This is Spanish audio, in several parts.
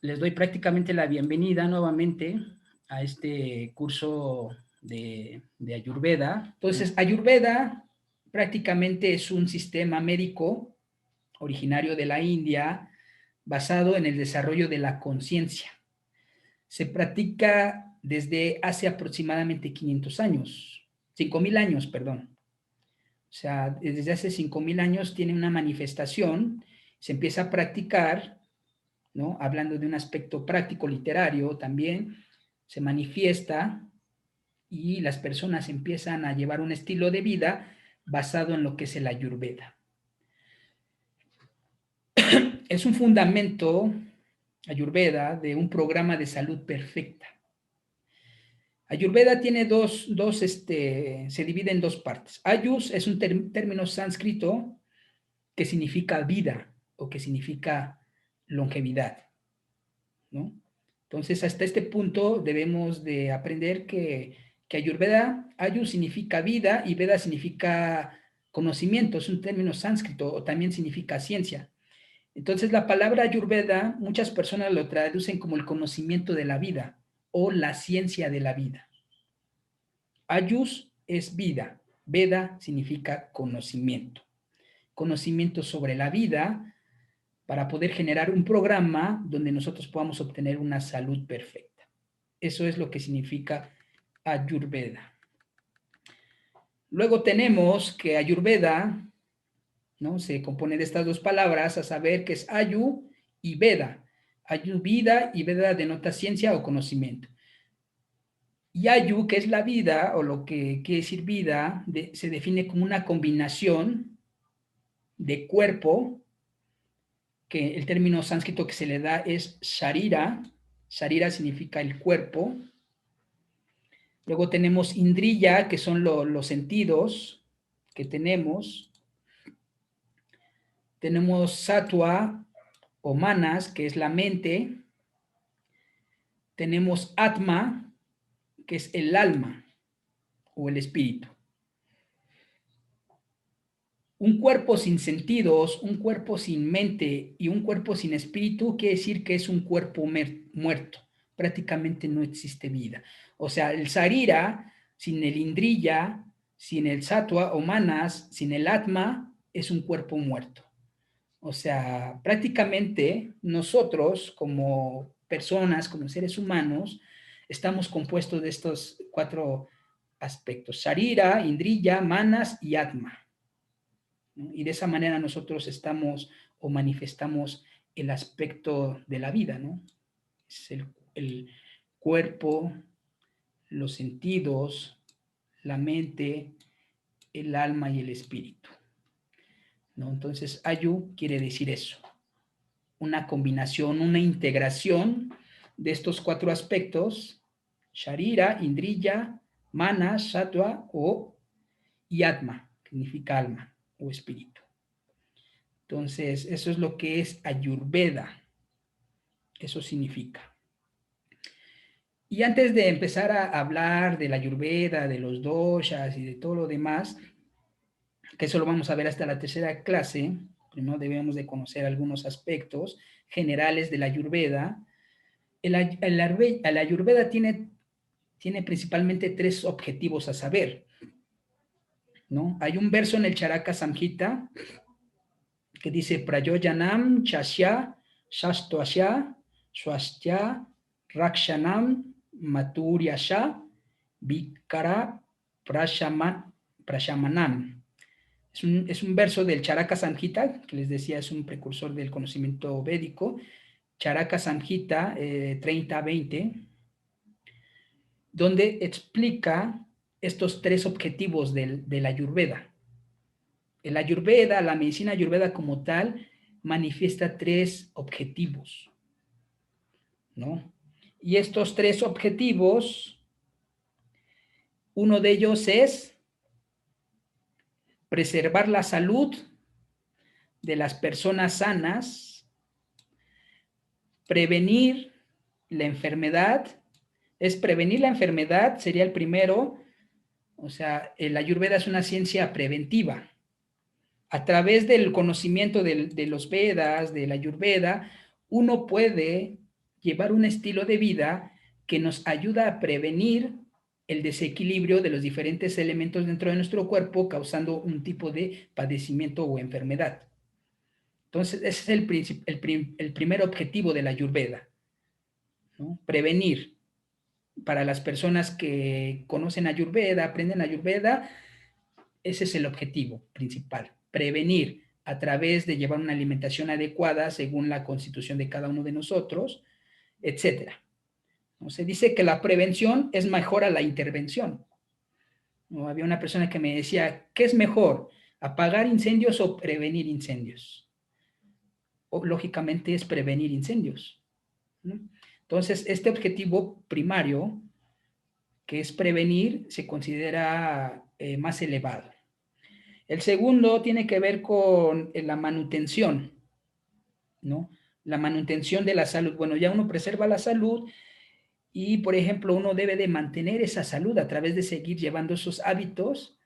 les doy prácticamente la bienvenida nuevamente a este curso de Ayurveda. Entonces, Ayurveda prácticamente es un sistema médico originario de la India basado en el desarrollo de la conciencia. Se practica desde hace aproximadamente 500 años, 5,000 años, perdón. O sea, desde hace 5,000 años tiene una manifestación, se empieza a practicar, ¿no? Hablando de un aspecto práctico literario también, se manifiesta y las personas empiezan a llevar un estilo de vida basado en lo que es el Ayurveda. Es un fundamento, Ayurveda, de un programa de salud perfecta. Ayurveda tiene se divide en dos partes. Ayus es un término sánscrito que significa vida o que significa longevidad, ¿no? Entonces, hasta este punto debemos de aprender que Ayurveda, Ayu significa vida y Veda significa conocimiento, es un término sánscrito o también significa ciencia. Entonces, la palabra Ayurveda, muchas personas lo traducen como el conocimiento de la vida o la ciencia de la vida. Ayus es vida, Veda significa conocimiento. Conocimiento sobre la vida para poder generar un programa donde nosotros podamos obtener una salud perfecta. Eso es lo que significa Ayurveda. Luego tenemos que Ayurveda, ¿no? Se compone de estas dos palabras, a saber que es Ayu y Veda. Ayu, vida, y Veda denota ciencia o conocimiento. Y Ayu, que es la vida, o lo que quiere decir vida, se define como una combinación de cuerpo, que el término sánscrito que se le da es Sharira. Sharira significa el cuerpo. Luego tenemos Indriya, que son los sentidos que tenemos. Tenemos Sattva o Manas, que es la mente. Tenemos Atma, que es el alma o el espíritu. Un cuerpo sin sentidos, un cuerpo sin mente y un cuerpo sin espíritu quiere decir que es un cuerpo muerto. Prácticamente no existe vida. O sea, el Sarira, sin el Indriya, sin el Sattva o Manas, sin el Atma, es un cuerpo muerto. O sea, prácticamente nosotros como personas, como seres humanos, estamos compuestos de estos 4 aspectos: Sarira, Indriya, Manas y Atma, ¿no? Y de esa manera nosotros estamos o manifestamos el aspecto de la vida, ¿no? Es el cuerpo, los sentidos, la mente, el alma y el espíritu, ¿no? Entonces, Ayu quiere decir eso, una combinación, una integración de estos 4 aspectos: Sharira, Indriya, Mana, Sattva y Atma, que significa alma o espíritu. Entonces, eso es lo que es Ayurveda. Eso significa. Y antes de empezar a hablar de la Ayurveda, de los doshas y de todo lo demás, que eso lo vamos a ver hasta la tercera clase, primero debemos de conocer algunos aspectos generales de la Ayurveda. El Ayurveda tiene principalmente 3 objetivos a saber, ¿no? Hay un verso en el Charaka Samhita que dice Prayojanam Chasya Shastoasya Swastya Rakshanam Maturyasha Vikara Prashamanam. Es un verso del Charaka Samhita, que les decía es un precursor del conocimiento védico. Charaka Samhita 30-20, donde explica estos 3 objetivos de la Ayurveda. El Ayurveda, la medicina Ayurveda como tal, manifiesta 3 objetivos, ¿no? Y estos 3 objetivos, uno de ellos es preservar la salud de las personas sanas, prevenir la enfermedad. Prevenir la enfermedad, sería el primero. O sea, el Ayurveda es una ciencia preventiva. A través del conocimiento de los Vedas, de la Ayurveda, uno puede llevar un estilo de vida que nos ayuda a prevenir el desequilibrio de los diferentes elementos dentro de nuestro cuerpo, causando un tipo de padecimiento o enfermedad. Entonces, ese es el primer objetivo de la Ayurveda, ¿no? Prevenir. Para las personas que conocen Ayurveda, aprenden Ayurveda, ese es el objetivo principal, prevenir a través de llevar una alimentación adecuada según la constitución de cada uno de nosotros, etcétera. ¿No? Se dice que la prevención es mejor a la intervención. ¿No? Había una persona que me decía, ¿qué es mejor? ¿Apagar incendios o prevenir incendios? O, lógicamente es prevenir incendios, ¿no? Entonces, este objetivo primario, que es prevenir, se considera más elevado. El segundo tiene que ver con la manutención, ¿no? La manutención de la salud. Bueno, ya uno preserva la salud y, por ejemplo, uno debe de mantener esa salud a través de seguir llevando esos hábitos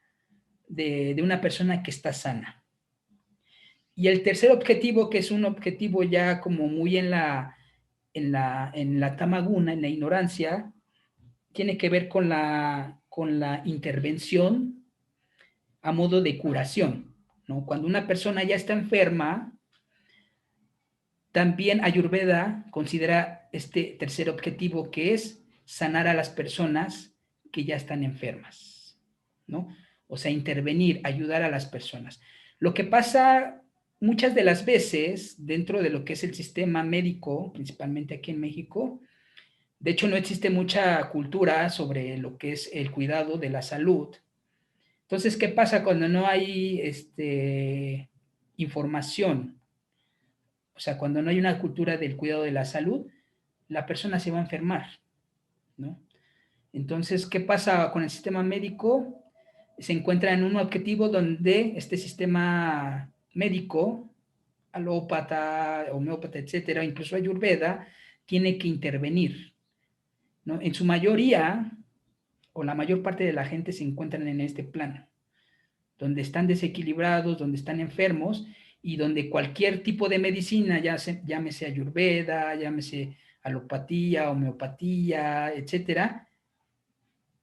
de una persona que está sana. Y el tercer objetivo, que es un objetivo ya como muy en la tamaguna, en la ignorancia, tiene que ver con la intervención a modo de curación, ¿no? Cuando una persona ya está enferma, también Ayurveda considera este tercer objetivo, que es sanar a las personas que ya están enfermas, ¿no? O sea, intervenir, ayudar a las personas. Lo que pasa muchas de las veces dentro de lo que es el sistema médico, principalmente aquí en México, de hecho no existe mucha cultura sobre lo que es el cuidado de la salud. Entonces, ¿qué pasa cuando no hay información? O sea, cuando no hay una cultura del cuidado de la salud, la persona se va a enfermar, ¿no? Entonces, ¿qué pasa con el sistema médico? Se encuentra en un objetivo donde este sistema médico, alópata, homeópata, etcétera, incluso Ayurveda, tiene que intervenir, ¿no? En su mayoría, o la mayor parte de la gente se encuentran en este plano, donde están desequilibrados, donde están enfermos y donde cualquier tipo de medicina, ya llámese ayurveda, llámese alopatía, homeopatía, etcétera,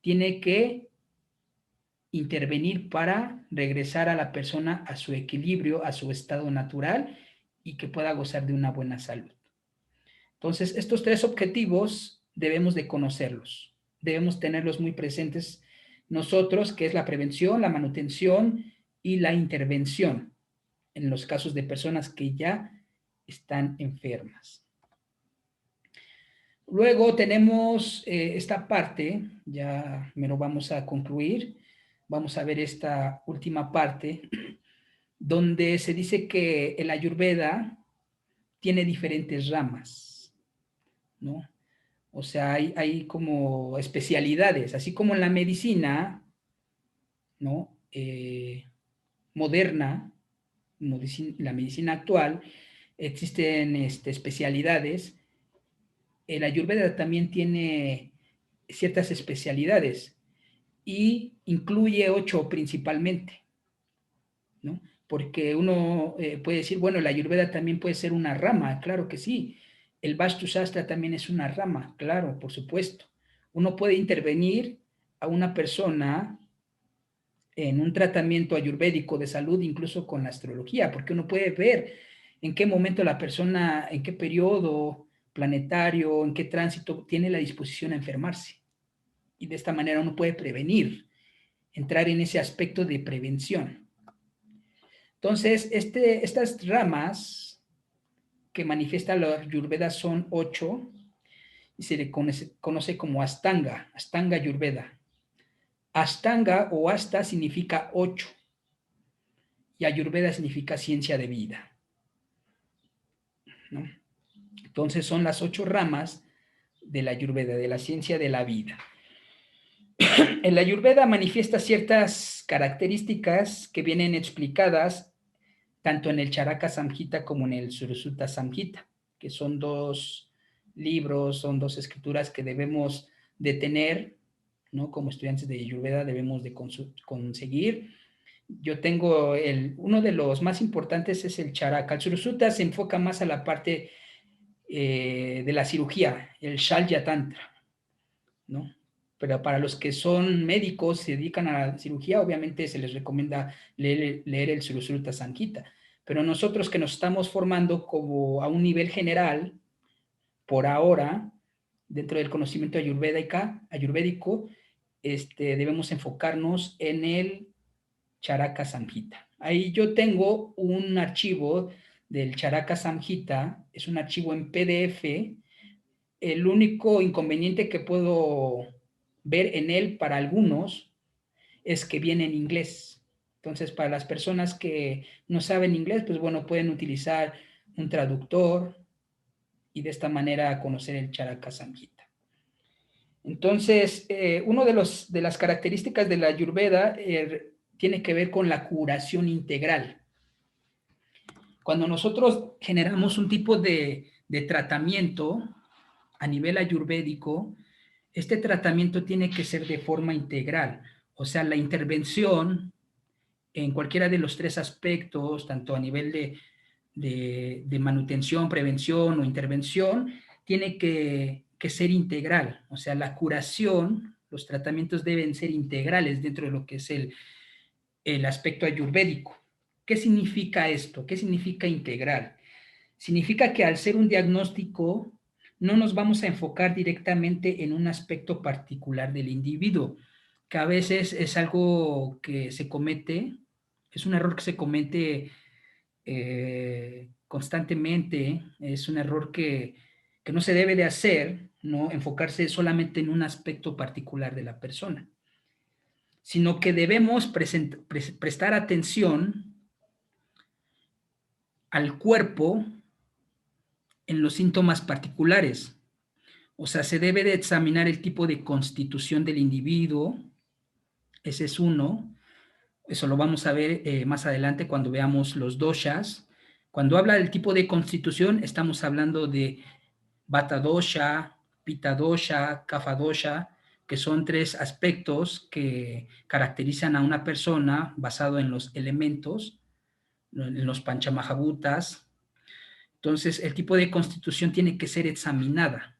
tiene que intervenir para regresar a la persona a su equilibrio, a su estado natural y que pueda gozar de una buena salud. Entonces, estos tres objetivos debemos de conocerlos, debemos tenerlos muy presentes nosotros, que es la prevención, la manutención y la intervención en los casos de personas que ya están enfermas. Luego tenemos esta parte, ya me lo vamos a concluir, vamos a ver esta última parte, donde se dice que el Ayurveda tiene diferentes ramas, ¿no? O sea, hay como especialidades, así como en la medicina, ¿no? Moderna, la medicina actual, existen especialidades. El Ayurveda también tiene ciertas especialidades y incluye 8 principalmente, ¿no? Porque uno puede decir, bueno, la Ayurveda también puede ser una rama, claro que sí. El Vastu Shastra también es una rama, claro, por supuesto. Uno puede intervenir a una persona en un tratamiento ayurvédico de salud, incluso con la astrología, porque uno puede ver en qué momento la persona, en qué periodo planetario, en qué tránsito tiene la disposición a enfermarse. Y de esta manera uno puede prevenir, entrar en ese aspecto de prevención. Entonces, estas ramas que manifiesta la Ayurveda son 8 y se le conoce como Astanga, Astanga Ayurveda. Astanga o Asta significa 8 y Ayurveda significa ciencia de vida, ¿no? Entonces son las 8 ramas de la Ayurveda, de la ciencia de la vida. El Ayurveda manifiesta ciertas características que vienen explicadas tanto en el Charaka Samhita como en el Surusuta Samhita, que son 2 libros, son 2 escrituras que debemos de tener, ¿no? Como estudiantes de Ayurveda debemos de conseguir. Yo tengo uno de los más importantes es el Charaka. El Surusuta se enfoca más a la parte de la cirugía, el Shalya Tantra, ¿no? Pero para los que son médicos, se dedican a la cirugía, obviamente se les recomienda leer el Surusurta Sankhita. Pero nosotros que nos estamos formando como a un nivel general, por ahora, dentro del conocimiento ayurvédico, debemos enfocarnos en el Charaka Samhita. Ahí yo tengo un archivo del Charaka Samhita, es un archivo en PDF. El único inconveniente que puedo ver en él para algunos es que viene en inglés. Entonces, para las personas que no saben inglés, pues bueno, pueden utilizar un traductor y de esta manera conocer el Charaka Samhita. Entonces, una de las características de la Ayurveda tiene que ver con la curación integral. Cuando nosotros generamos un tipo de tratamiento a nivel ayurvédico, este tratamiento tiene que ser de forma integral. O sea, la intervención en cualquiera de los tres aspectos, tanto a nivel de manutención, prevención o intervención, tiene que ser integral. O sea, la curación, los tratamientos deben ser integrales dentro de lo que es el aspecto ayurvédico. ¿Qué significa esto? ¿Qué significa integral? Significa que al ser un diagnóstico, no nos vamos a enfocar directamente en un aspecto particular del individuo, que a veces es algo que se comete, es un error que se comete constantemente, es un error que no se debe de hacer, ¿no? Enfocarse solamente en un aspecto particular de la persona, sino que debemos prestar atención al cuerpo en los síntomas particulares. O sea, se debe de examinar el tipo de constitución del individuo, ese es uno, eso lo vamos a ver más adelante cuando veamos los doshas. Cuando habla del tipo de constitución, estamos hablando de Vata dosha, Pitta dosha, Kapha dosha, que son tres aspectos que caracterizan a una persona basado en los elementos, en los Panchamahabhutas. Entonces, el tipo de constitución tiene que ser examinada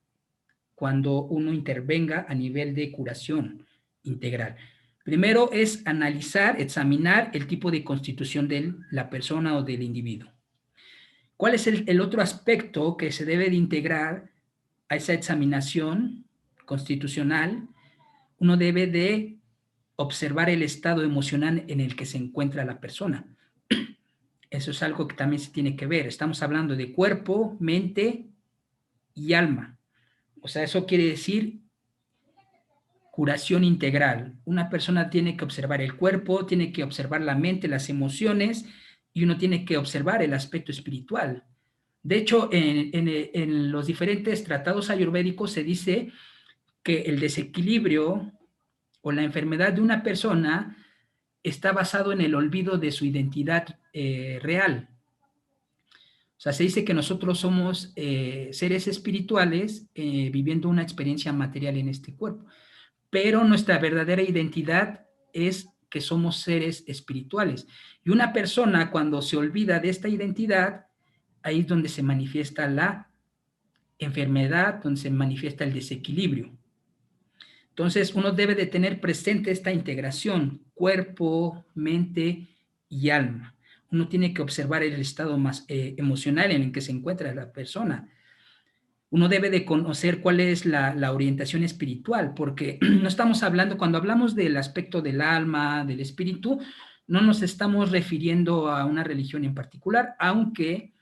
cuando uno intervenga a nivel de curación integral. Primero es analizar, examinar el tipo de constitución de la persona o del individuo. ¿Cuál es el otro aspecto que se debe de integrar a esa examinación constitucional? Uno debe de observar el estado emocional en el que se encuentra la persona. Eso es algo que también se tiene que ver. Estamos hablando de cuerpo, mente y alma. O sea, eso quiere decir curación integral. Una persona tiene que observar el cuerpo, tiene que observar la mente, las emociones, y uno tiene que observar el aspecto espiritual. De hecho, en los diferentes tratados ayurvédicos se dice que el desequilibrio o la enfermedad de una persona está basado en el olvido de su identidad real. O sea, se dice que nosotros somos seres espirituales viviendo una experiencia material en este cuerpo, pero nuestra verdadera identidad es que somos seres espirituales. Y una persona cuando se olvida de esta identidad, ahí es donde se manifiesta la enfermedad, donde se manifiesta el desequilibrio. Entonces, uno debe de tener presente esta integración, cuerpo, mente y alma. Uno tiene que observar el estado más emocional en el que se encuentra la persona. Uno debe de conocer cuál es la orientación espiritual, porque no estamos hablando, cuando hablamos del aspecto del alma, del espíritu, no nos estamos refiriendo a una religión en particular, aunque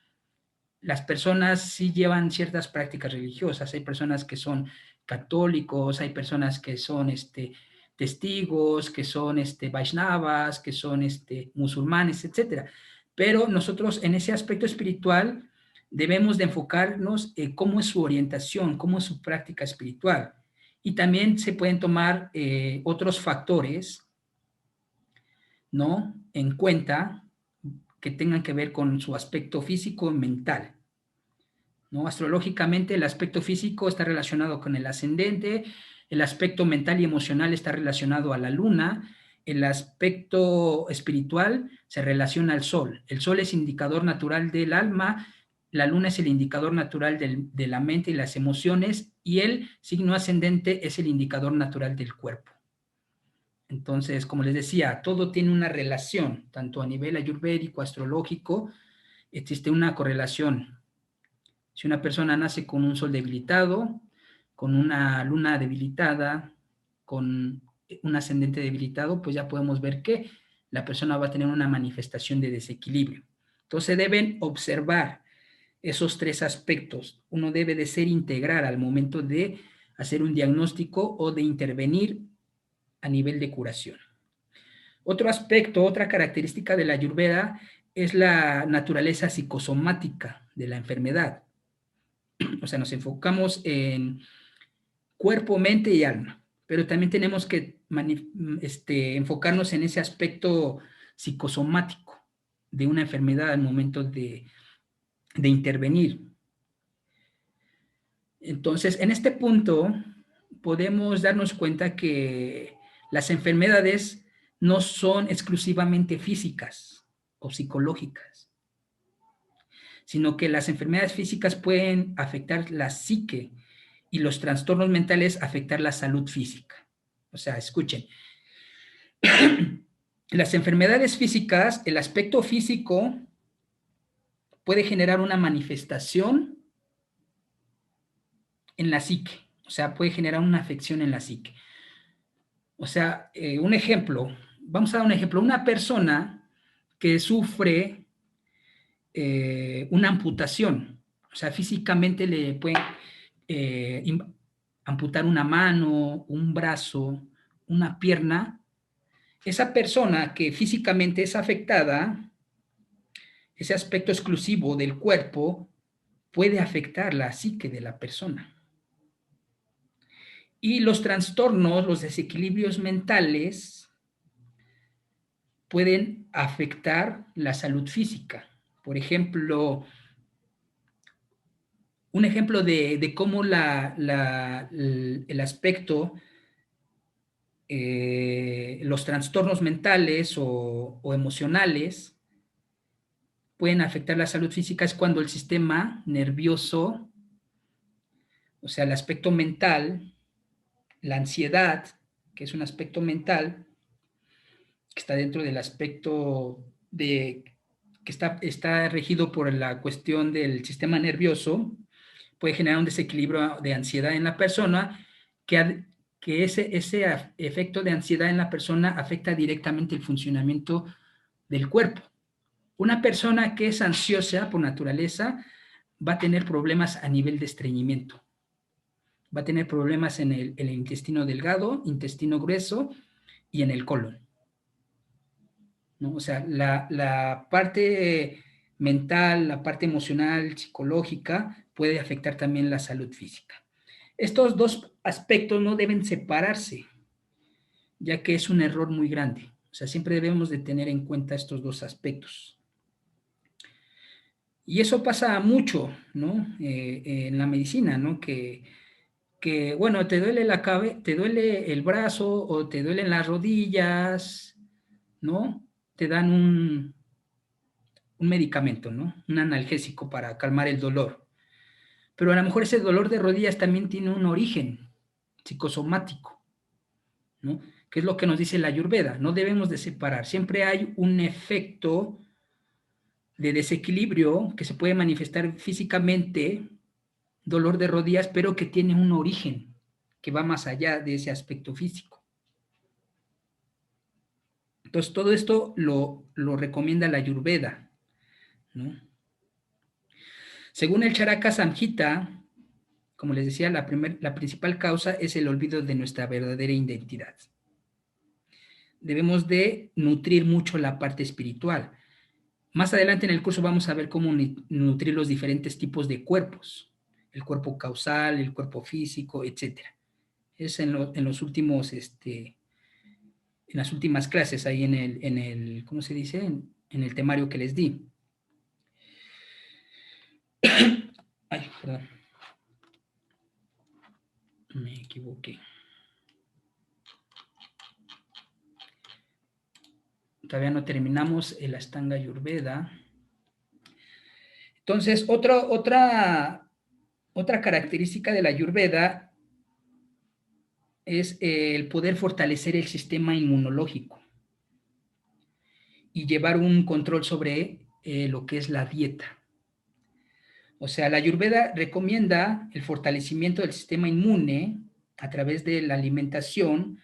las personas sí llevan ciertas prácticas religiosas. Hay personas que son católicos, hay personas que son testigos, que son Vaishnavas, que son musulmanes, etc. Pero nosotros en ese aspecto espiritual debemos de enfocarnos en cómo es su orientación, cómo es su práctica espiritual. Y también se pueden tomar otros factores, ¿no?, en cuenta que tengan que ver con su aspecto físico y mental, ¿no? Astrológicamente, el aspecto físico está relacionado con el ascendente, el aspecto mental y emocional está relacionado a la luna, el aspecto espiritual se relaciona al sol. El sol es indicador natural del alma, la luna es el indicador natural de la mente y las emociones, y el signo ascendente es el indicador natural del cuerpo. Entonces, como les decía, todo tiene una relación, tanto a nivel ayurvédico, astrológico, existe una correlación. Si una persona nace con un sol debilitado, con una luna debilitada, con un ascendente debilitado, pues ya podemos ver que la persona va a tener una manifestación de desequilibrio. Entonces deben observar esos tres aspectos. Uno debe de ser integral al momento de hacer un diagnóstico o de intervenir a nivel de curación. Otro aspecto, otra característica de la Ayurveda es la naturaleza psicosomática de la enfermedad. O sea, nos enfocamos en cuerpo, mente y alma, pero también tenemos que enfocarnos en ese aspecto psicosomático de una enfermedad al momento de intervenir. Entonces, en este punto podemos darnos cuenta que las enfermedades no son exclusivamente físicas o psicológicas, sino que las enfermedades físicas pueden afectar la psique y los trastornos mentales afectar la salud física. O sea, escuchen, las enfermedades físicas, el aspecto físico puede generar una manifestación en la psique, o sea, puede generar una afección en la psique. O sea, un ejemplo, vamos a dar un ejemplo, una persona que sufre una amputación, o sea, físicamente le pueden eh, amputar una mano, un brazo, una pierna, esa persona que físicamente es afectada, ese aspecto exclusivo del cuerpo puede afectar la psique de la persona. Y los trastornos, los desequilibrios mentales pueden afectar la salud física. Por ejemplo, un ejemplo de cómo el aspecto, los trastornos mentales o emocionales pueden afectar la salud física es cuando el sistema nervioso, o sea, el aspecto mental, la ansiedad, que es un aspecto mental, que está dentro del aspecto que está regido por la cuestión del sistema nervioso, puede generar un desequilibrio de ansiedad en la persona, que ese efecto de ansiedad en la persona afecta directamente el funcionamiento del cuerpo. Una persona que es ansiosa por naturaleza va a tener problemas a nivel de estreñimiento, va a tener problemas en el intestino delgado, intestino grueso y en el colon, ¿no? O sea, la parte mental, la parte emocional, psicológica, puede afectar también la salud física. Estos dos aspectos no deben separarse, ya que es un error muy grande. O sea, siempre debemos de tener en cuenta estos dos aspectos. Y eso pasa mucho, ¿no? En la medicina, ¿no? Bueno, te duele el brazo o te duelen las rodillas, ¿no? Te dan un medicamento, ¿no? Un analgésico para calmar el dolor. Pero a lo mejor ese dolor de rodillas también tiene un origen psicosomático, ¿no? Que es lo que nos dice la Ayurveda. No debemos de separar. Siempre hay un efecto de desequilibrio que se puede manifestar físicamente, dolor de rodillas, pero que tiene un origen que va más allá de ese aspecto físico. Entonces, todo esto lo recomienda la Ayurveda, ¿no? Según el Charaka Samhita, como les decía, la principal causa es el olvido de nuestra verdadera identidad. Debemos de nutrir mucho la parte espiritual. Más adelante en el curso vamos a ver cómo nutrir los diferentes tipos de cuerpos, el cuerpo causal, el cuerpo físico, etc. Es en los últimos, en las últimas clases, ahí ¿cómo se dice? En el temario que les di. Ay, perdón. Me equivoqué. Todavía no terminamos el Ashtanga Ayurveda. Entonces, otra característica de la Ayurveda es el poder fortalecer el sistema inmunológico y llevar un control sobre lo que es la dieta. O sea, la Ayurveda recomienda el fortalecimiento del sistema inmune a través de la alimentación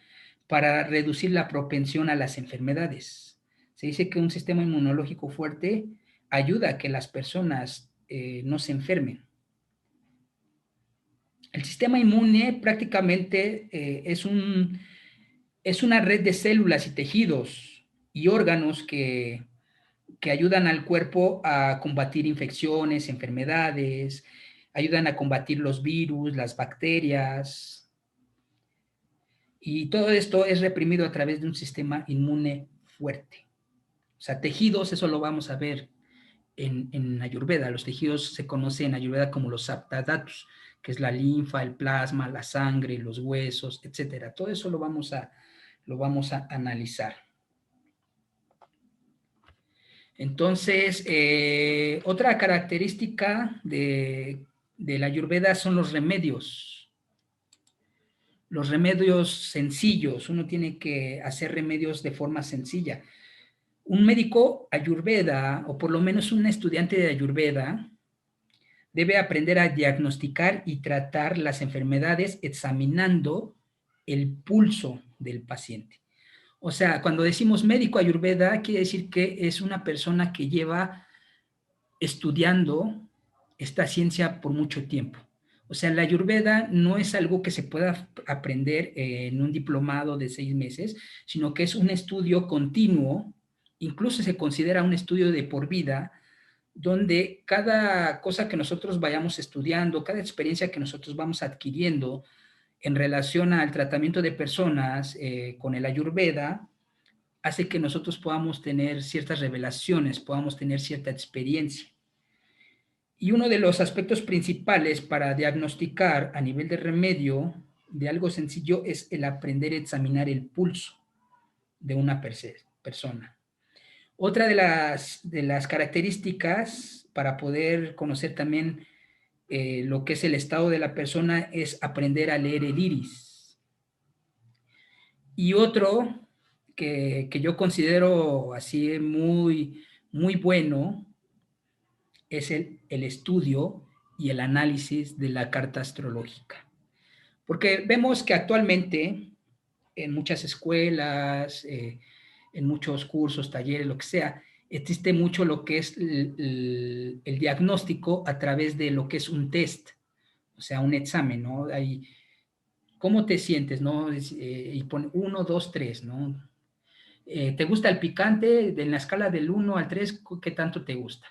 para reducir la propensión a las enfermedades. Se dice que un sistema inmunológico fuerte ayuda a que las personas no se enfermen. El sistema inmune prácticamente es una red de células y tejidos y órganos que ayudan al cuerpo a combatir infecciones, enfermedades, ayudan a combatir los virus, las bacterias, y todo esto es reprimido a través de un sistema inmune fuerte. O sea, tejidos, eso lo vamos a ver en Ayurveda. Los tejidos se conocen en Ayurveda como los saptadhatus, que es la linfa, el plasma, la sangre, los huesos, etcétera. Todo eso lo vamos a analizar. Entonces, otra característica de la Ayurveda son los remedios. Los remedios sencillos. Uno tiene que hacer remedios de forma sencilla. Un médico Ayurveda, o por lo menos un estudiante de Ayurveda, debe aprender a diagnosticar y tratar las enfermedades examinando el pulso del paciente. O sea, cuando decimos médico Ayurveda, quiere decir que es una persona que lleva estudiando esta ciencia por mucho tiempo. O sea, la Ayurveda no es algo que se pueda aprender en un diplomado de 6 meses, sino que es un estudio continuo, incluso se considera un estudio de por vida, donde cada cosa que nosotros vayamos estudiando, cada experiencia que nosotros vamos adquiriendo en relación al tratamiento de personas con el Ayurveda, hace que nosotros podamos tener ciertas revelaciones, podamos tener cierta experiencia. Y uno de los aspectos principales para diagnosticar a nivel de remedio de algo sencillo es el aprender a examinar el pulso de una persona. Otra de las características para poder conocer también lo que es el estado de la persona es aprender a leer el iris. Y otro que yo considero así muy, muy bueno es el estudio y el análisis de la carta astrológica. Porque vemos que actualmente en muchas escuelas, en muchos cursos, talleres, lo que sea, existe mucho lo que es el diagnóstico a través de lo que es un test, o sea, un examen, ¿no? Hay, ¿cómo te sientes, no? Y pone 1, 2, 3, ¿no? ¿Te gusta el picante? En la escala del 1 al 3, ¿qué tanto te gusta?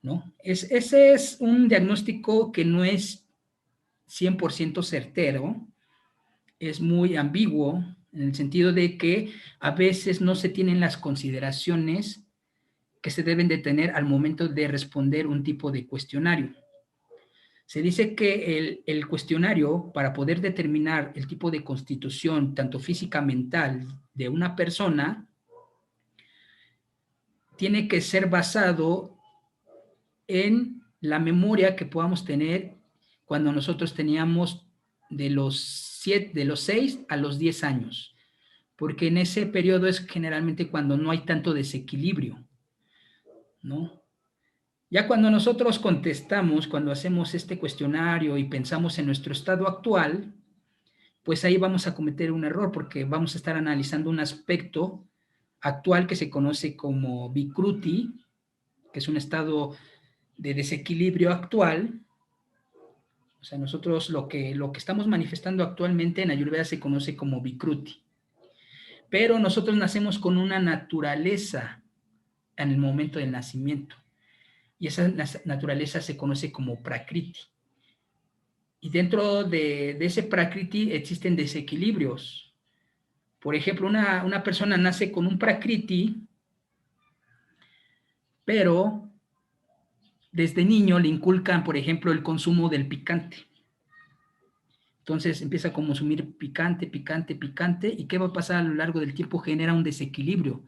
¿No? Ese es un diagnóstico que no es 100% certero, es muy ambiguo en el sentido de que a veces no se tienen las consideraciones que se deben de tener al momento de responder un tipo de cuestionario. Se dice que el cuestionario, para poder determinar el tipo de constitución, tanto física, mental, de una persona, tiene que ser basado en la memoria que podamos tener cuando nosotros teníamos de los 6 a los 10 años, porque en ese periodo es generalmente cuando no hay tanto desequilibrio, ¿no? Ya cuando nosotros contestamos, cuando hacemos este cuestionario y pensamos en nuestro estado actual, pues ahí vamos a cometer un error porque vamos a estar analizando un aspecto actual que se conoce como Vikruti, que es un estado de desequilibrio actual. O sea, nosotros lo que estamos manifestando actualmente en Ayurveda se conoce como Vikruti. Pero nosotros nacemos con una naturaleza en el momento del nacimiento. Y esa naturaleza se conoce como Prakriti. Y dentro de ese Prakriti existen desequilibrios. Por ejemplo, una persona nace con un Prakriti, pero desde niño le inculcan, por ejemplo, el consumo del picante. Entonces empieza a consumir picante, picante, picante, y ¿qué va a pasar a lo largo del tiempo? Genera un desequilibrio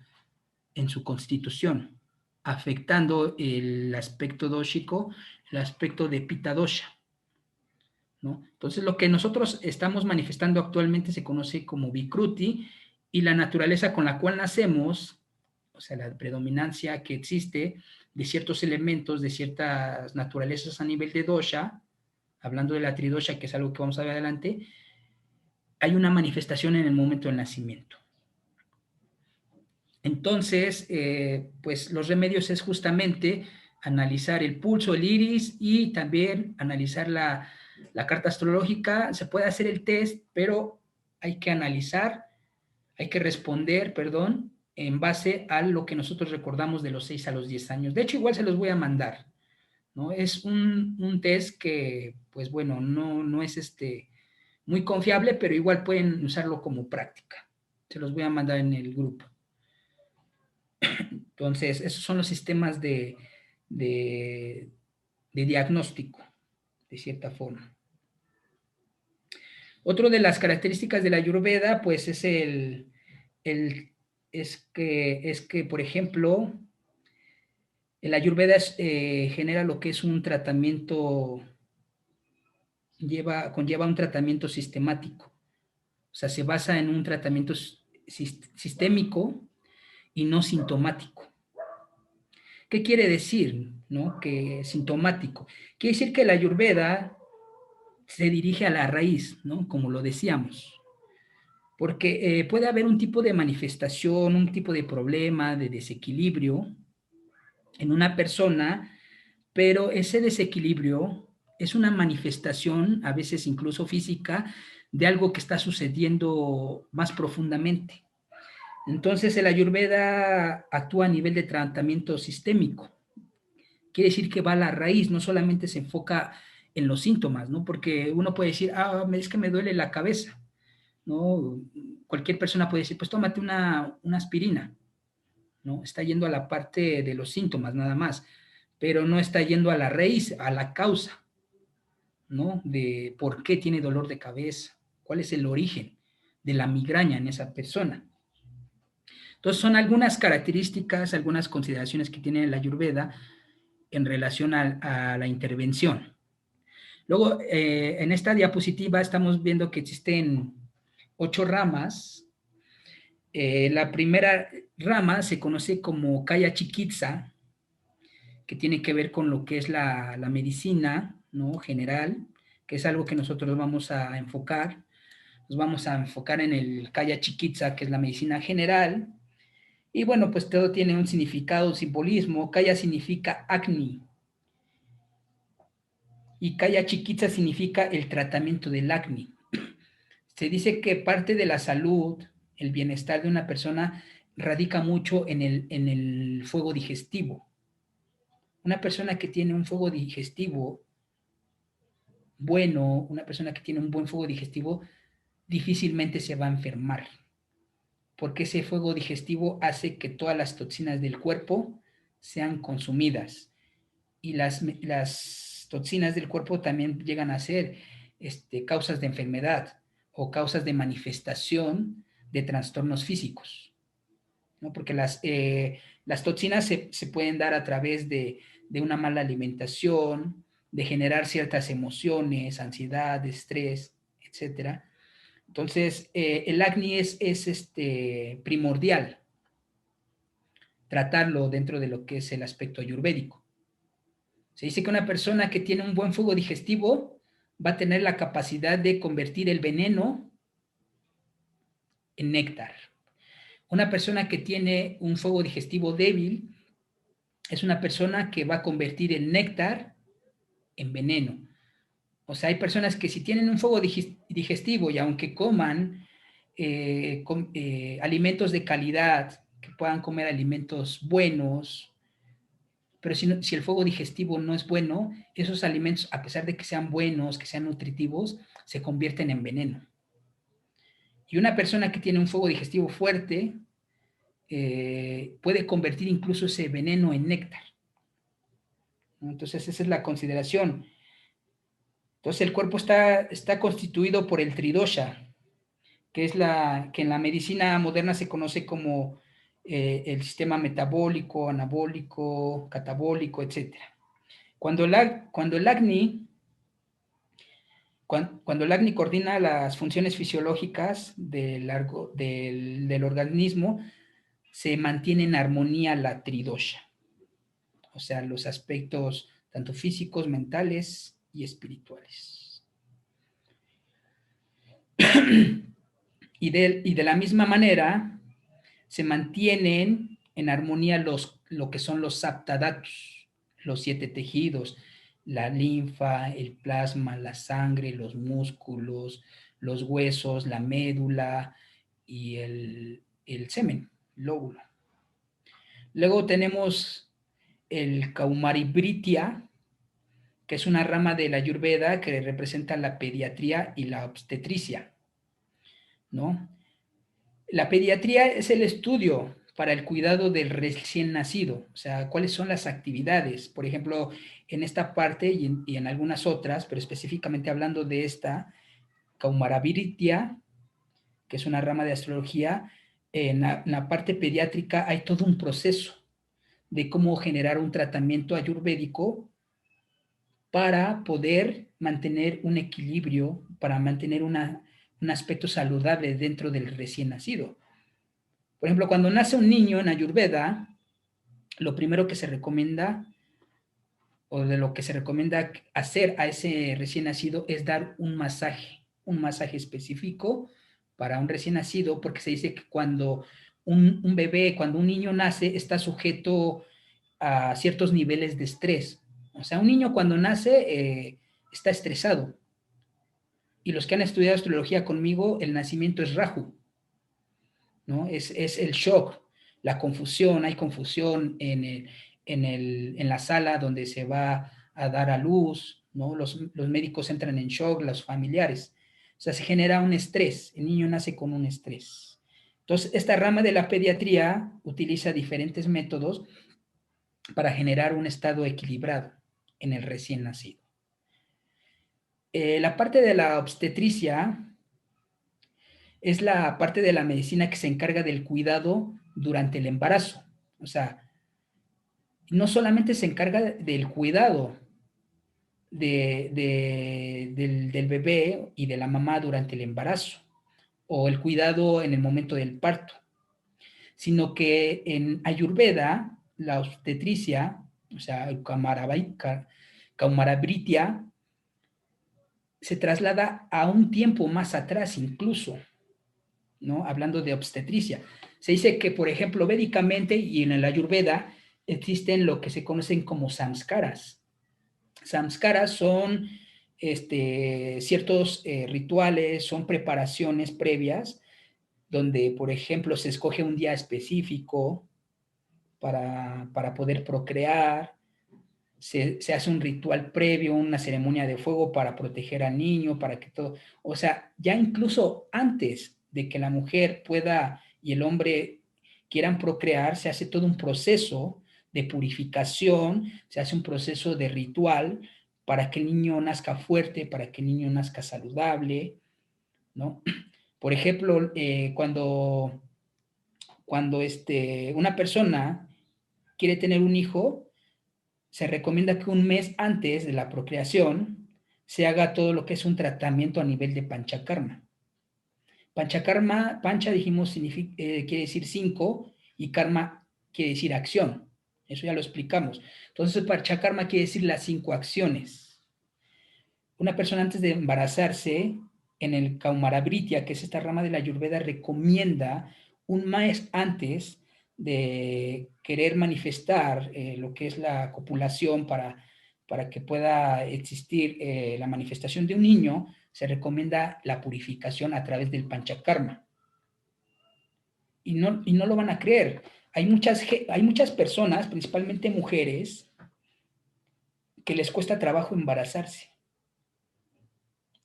en su constitución. afectando el aspecto dóxico, el aspecto de Pitta dosha, ¿no? Entonces, lo que nosotros estamos manifestando actualmente se conoce como Vikruti, y la naturaleza con la cual nacemos, o sea, la predominancia que existe de ciertos elementos, de ciertas naturalezas a nivel de dosha, hablando de la tridosha, que es algo que vamos a ver adelante, hay una manifestación en el momento del nacimiento. Entonces, pues los remedios es justamente analizar el pulso, el iris, y también analizar la carta astrológica. Se puede hacer el test, pero hay que analizar, hay que responder, perdón, en base a lo que nosotros recordamos de los 6 a los 10 años. De hecho, igual se los voy a mandar, ¿no? Es un test que, pues bueno, no es muy confiable, pero igual pueden usarlo como práctica. Se los voy a mandar en el grupo. Entonces, esos son los sistemas de diagnóstico, de cierta forma. Otro de las características de la Ayurveda, pues es es que, por ejemplo, el Ayurveda genera lo que es un tratamiento, conlleva un tratamiento sistemático. O sea, se basa en un tratamiento sistémico y no sintomático. ¿Qué quiere decir? ¿No? Que sintomático. Quiere decir que la Ayurveda se dirige a la raíz, ¿no? Como lo decíamos. Porque puede haber un tipo de manifestación, un tipo de problema, de desequilibrio en una persona, pero ese desequilibrio es una manifestación, a veces incluso física, de algo que está sucediendo más profundamente. Entonces, el Ayurveda actúa a nivel de tratamiento sistémico. Quiere decir que va a la raíz, no solamente se enfoca en los síntomas, ¿no? Porque uno puede decir, es que me duele la cabeza, ¿no? Cualquier persona puede decir, pues tómate una aspirina, ¿no? Está yendo a la parte de los síntomas nada más, pero no está yendo a la raíz, a la causa, ¿no? De por qué tiene dolor de cabeza, cuál es el origen de la migraña en esa persona. Entonces, son algunas características, algunas consideraciones que tiene la Ayurveda en relación a la intervención. Luego, en esta diapositiva estamos viendo que existen 8 ramas. La primera rama se conoce como Kaya Chikitsa, que tiene que ver con lo que es la medicina, ¿no? General, que es algo que nosotros vamos a enfocar. Nos vamos a enfocar en el Kaya Chikitsa, que es la medicina general. Y bueno, pues todo tiene un significado, un simbolismo. Kaya significa Agni, y Kaya Chikitsa significa el tratamiento del acné. Se dice que parte de la salud, el bienestar de una persona radica mucho en el fuego digestivo. Una persona que tiene un fuego digestivo bueno, una persona que tiene un buen fuego digestivo, difícilmente se va a enfermar, porque ese fuego digestivo hace que todas las toxinas del cuerpo sean consumidas, y las toxinas del cuerpo también llegan a ser causas de enfermedad o causas de manifestación de trastornos físicos, ¿no? Porque las toxinas se pueden dar a través de una mala alimentación, de generar ciertas emociones, ansiedad, estrés, etcétera. Entonces, el acné es primordial tratarlo dentro de lo que es el aspecto ayurvédico. Se dice que una persona que tiene un buen fuego digestivo va a tener la capacidad de convertir el veneno en néctar. Una persona que tiene un fuego digestivo débil es una persona que va a convertir el néctar en veneno. O sea, hay personas que si tienen un fuego digestivo, y aunque coman alimentos de calidad, que puedan comer alimentos buenos, pero si el fuego digestivo no es bueno, esos alimentos, a pesar de que sean buenos, que sean nutritivos, se convierten en veneno. Y una persona que tiene un fuego digestivo fuerte puede convertir incluso ese veneno en néctar. Entonces, esa es la consideración. Entonces, el cuerpo está constituido por el tridosha, que en la medicina moderna se conoce como el sistema metabólico, anabólico, catabólico, etc. Cuando el acné cuando el acné coordina las funciones fisiológicas del organismo, se mantiene en armonía la tridosha, o sea, los aspectos tanto físicos, mentales y espirituales. Y de la misma manera, se mantienen en armonía lo que son los saptadatus, los 7 tejidos, la linfa, el plasma, la sangre, los músculos, los huesos, la médula y el semen, el óvulo. Luego tenemos el Kaumaribritia, que es una rama de la Ayurveda que representa la pediatría y la obstetricia, ¿no? La pediatría es el estudio para el cuidado del recién nacido, o sea, cuáles son las actividades. Por ejemplo, en esta parte y en algunas otras, pero específicamente hablando de esta, Kaumaravirtya, que es una rama de astrología, en la parte pediátrica hay todo un proceso de cómo generar un tratamiento ayurvédico para poder mantener un equilibrio, para mantener un aspecto saludable dentro del recién nacido. Por ejemplo, cuando nace un niño en Ayurveda, lo primero que se recomienda o de lo que se recomienda hacer a ese recién nacido es dar un masaje específico para un recién nacido, porque se dice que cuando un bebé, cuando un niño nace, está sujeto a ciertos niveles de estrés. O sea, un niño cuando nace está estresado. Y los que han estudiado astrología conmigo, el nacimiento es Rahu, ¿no? Es el shock, la confusión, hay confusión en la sala donde se va a dar a luz, ¿no? Los médicos entran en shock, los familiares. O sea, se genera un estrés, el niño nace con un estrés. Entonces, esta rama de la pediatría utiliza diferentes métodos para generar un estado equilibrado en el recién nacido. La parte de la obstetricia es la parte de la medicina que se encarga del cuidado durante el embarazo. O sea, no solamente se encarga del cuidado del bebé y de la mamá durante el embarazo o el cuidado en el momento del parto, sino que en Ayurveda, la obstetricia, o sea, el Kaumarabritia, se traslada a un tiempo más atrás incluso, ¿no? Hablando de obstetricia. Se dice que, por ejemplo, védicamente y en el Ayurveda existen lo que se conocen como samskaras. Samskaras son ciertos rituales, son preparaciones previas donde, por ejemplo, se escoge un día específico para poder procrear, se hace un ritual previo, una ceremonia de fuego para proteger al niño, para que todo, o sea, ya incluso antes de que la mujer pueda y el hombre quieran procrear, se hace todo un proceso de purificación, se hace un proceso de ritual para que el niño nazca fuerte, para que el niño nazca saludable, ¿no? Por ejemplo, cuando una persona quiere tener un hijo, se recomienda que un mes antes de la procreación se haga todo lo que es un tratamiento a nivel de panchakarma. Panchakarma, pancha dijimos, quiere decir 5 y karma quiere decir acción. Eso ya lo explicamos. Entonces, panchakarma quiere decir las 5 acciones. Una persona antes de embarazarse, en el Kaumarabritia, que es esta rama de la Ayurveda, recomienda un mes antes de querer manifestar lo que es la copulación para que pueda existir la manifestación de un niño, se recomienda la purificación a través del panchakarma. Y no lo van a creer. Hay muchas personas, principalmente mujeres, que les cuesta trabajo embarazarse.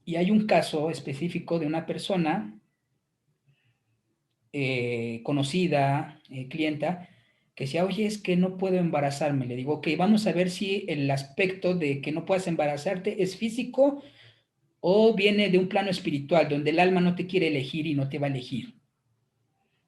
Y hay un caso específico de una persona conocida, clienta, que decía, oye, es que no puedo embarazarme. Le digo, ok, vamos a ver si el aspecto de que no puedas embarazarte es físico o viene de un plano espiritual, donde el alma no te quiere elegir y no te va a elegir.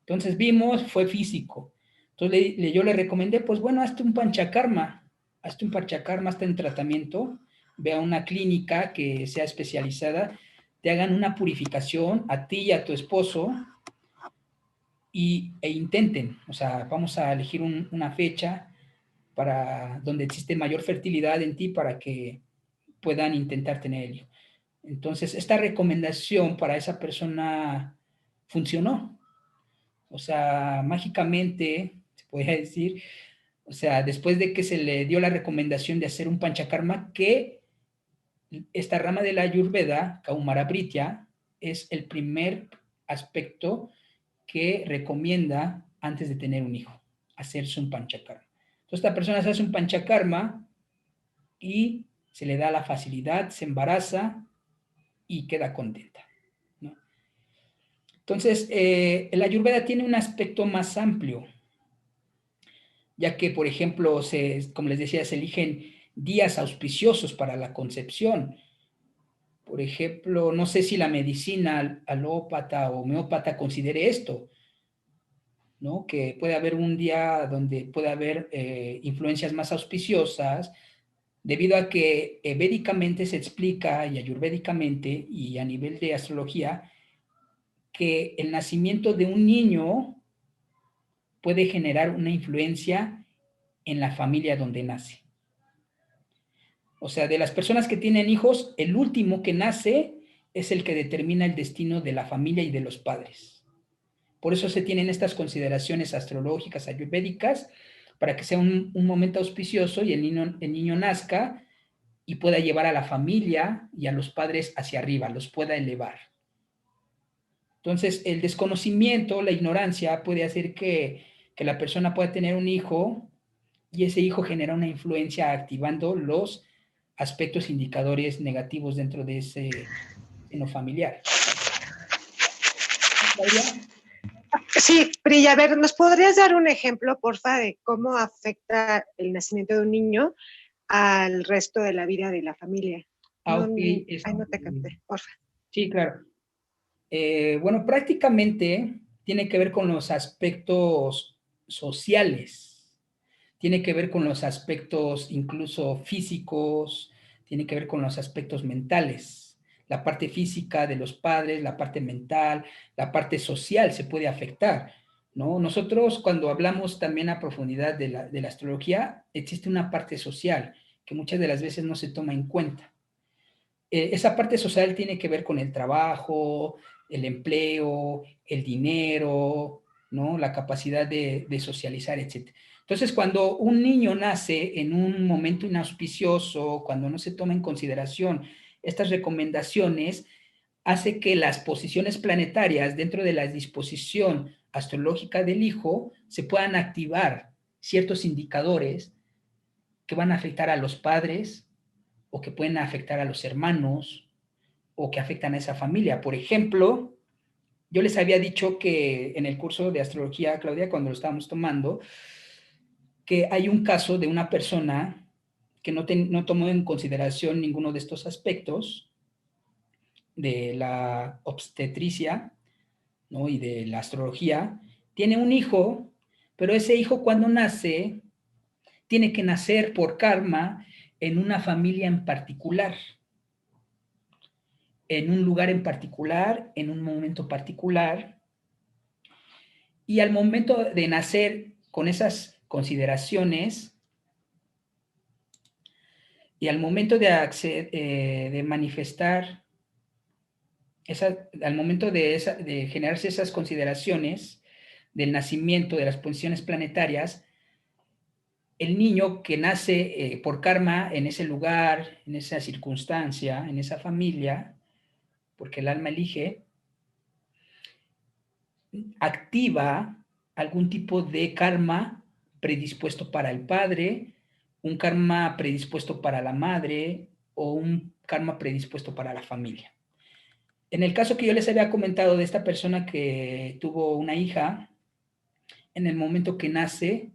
Entonces vimos, fue físico. Entonces yo le recomendé, pues bueno, hazte un panchakarma, hazte en tratamiento, ve a una clínica que sea especializada, te hagan una purificación a ti y a tu esposo e intenten, o sea, vamos a elegir una fecha para donde existe mayor fertilidad en ti para que puedan intentar tener el hijo. Entonces, esta recomendación para esa persona funcionó. O sea, mágicamente, se podría decir, o sea, después de que se le dio la recomendación de hacer un panchakarma, que esta rama de la Ayurveda, Kaumara Britya, es el primer aspecto que recomienda antes de tener un hijo, hacerse un panchakarma. Entonces, esta persona se hace un panchakarma y se le da la facilidad, se embaraza y queda contenta, ¿no? Entonces, la Ayurveda tiene un aspecto más amplio, ya que, por ejemplo, como les decía, se eligen días auspiciosos para la concepción. Por ejemplo, no sé si la medicina alópata o homeópata considere esto, ¿no? Que puede haber un día donde puede haber influencias más auspiciosas, debido a que védicamente se explica, y ayurvédicamente, y a nivel de astrología, que el nacimiento de un niño puede generar una influencia en la familia donde nace. O sea, de las personas que tienen hijos, el último que nace es el que determina el destino de la familia y de los padres. Por eso se tienen estas consideraciones astrológicas ayurvédicas para que sea un momento auspicioso y el niño nazca y pueda llevar a la familia y a los padres hacia arriba, los pueda elevar. Entonces, el desconocimiento, la ignorancia puede hacer que la persona pueda tener un hijo y ese hijo genera una influencia activando los aspectos indicadores negativos dentro de ese seno familiar. ¿Claudia? Sí, Prilla, a ver, ¿nos podrías dar un ejemplo, porfa, de cómo afecta el nacimiento de un niño al resto de la vida de la familia? No, Ok. ay, no te capté, porfa. Sí, claro. Bueno, prácticamente tiene que ver con los aspectos sociales, tiene que ver con los aspectos incluso físicos, tiene que ver con los aspectos mentales. La parte física de los padres, la parte mental, la parte social se puede afectar, ¿no? Nosotros cuando hablamos también a profundidad de la astrología, existe una parte social que muchas de las veces no se toma en cuenta. Esa parte social tiene que ver con el trabajo, el empleo, el dinero, ¿no? La capacidad de socializar, etc. Entonces, cuando un niño nace en un momento inauspicioso, cuando no se toma en consideración estas recomendaciones, hace que las posiciones planetarias dentro de la disposición astrológica del hijo se puedan activar ciertos indicadores que van a afectar a los padres, o que pueden afectar a los hermanos, o que afectan a esa familia. Por ejemplo, yo les había dicho que en el curso de astrología, Claudia, cuando lo estábamos tomando, que hay un caso de una persona que no tomó en consideración ninguno de estos aspectos de la obstetricia, ¿no? Y de la astrología. Tiene un hijo, pero ese hijo cuando nace, tiene que nacer por karma en una familia en particular, en un lugar en particular, en un momento particular, y al momento de nacer con esas consideraciones y al momento de manifestar, al momento de generarse esas consideraciones del nacimiento, de las posiciones planetarias, el niño que nace por karma en ese lugar, en esa circunstancia, en esa familia, porque el alma elige, activa algún tipo de karma predispuesto para el padre, un karma predispuesto para la madre o un karma predispuesto para la familia. En el caso que yo les había comentado de esta persona que tuvo una hija, en el momento que nace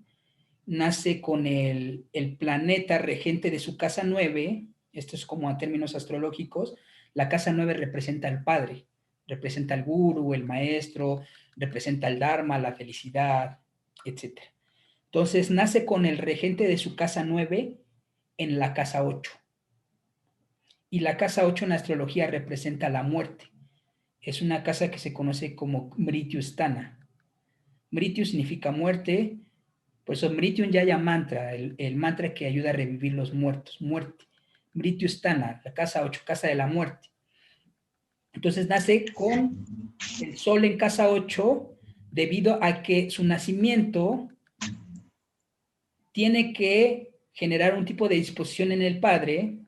con el planeta regente de su casa 9. Esto es como a términos astrológicos, la casa 9 representa al padre, representa al guru, el maestro, representa el dharma, la felicidad, etc. Entonces nace con el regente de su casa 9 en la casa 8. Y la casa 8 en astrología representa la muerte. Es una casa que se conoce como Mrityu Sthana. Mrityu significa muerte, por eso Mrityun Jaya Mantra, el mantra que ayuda a revivir los muertos, muerte. Mrityu Sthana, la casa 8, casa de la muerte. Entonces nace con el sol en casa 8 debido a que su nacimiento tiene que generar un tipo de disposición en el padre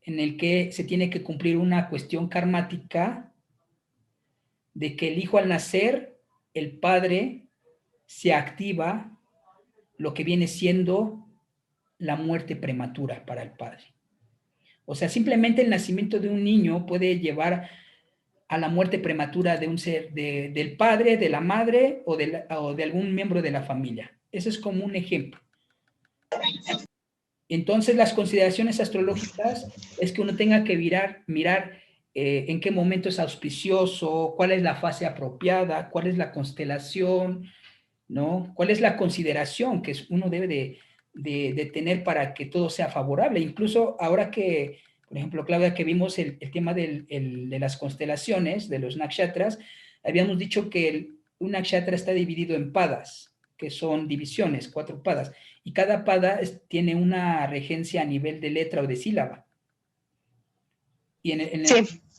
en el que se tiene que cumplir una cuestión karmática de que el hijo al nacer, el padre se activa lo que viene siendo la muerte prematura para el padre. O sea, simplemente el nacimiento de un niño puede llevar a la muerte prematura de un ser, del padre, de la madre o de algún miembro de la familia. Ese es como un ejemplo. Entonces, las consideraciones astrológicas es que uno tenga que mirar en qué momento es auspicioso, cuál es la fase apropiada, cuál es la constelación, ¿no? ¿Cuál es la consideración que uno debe de tener para que todo sea favorable? Incluso ahora que, por ejemplo, Claudia, que vimos el tema de las constelaciones, de los nakshatras, habíamos dicho que un nakshatra está dividido en padas, que son divisiones, 4 padas, y cada pada tiene una regencia a nivel de letra o de sílaba. Y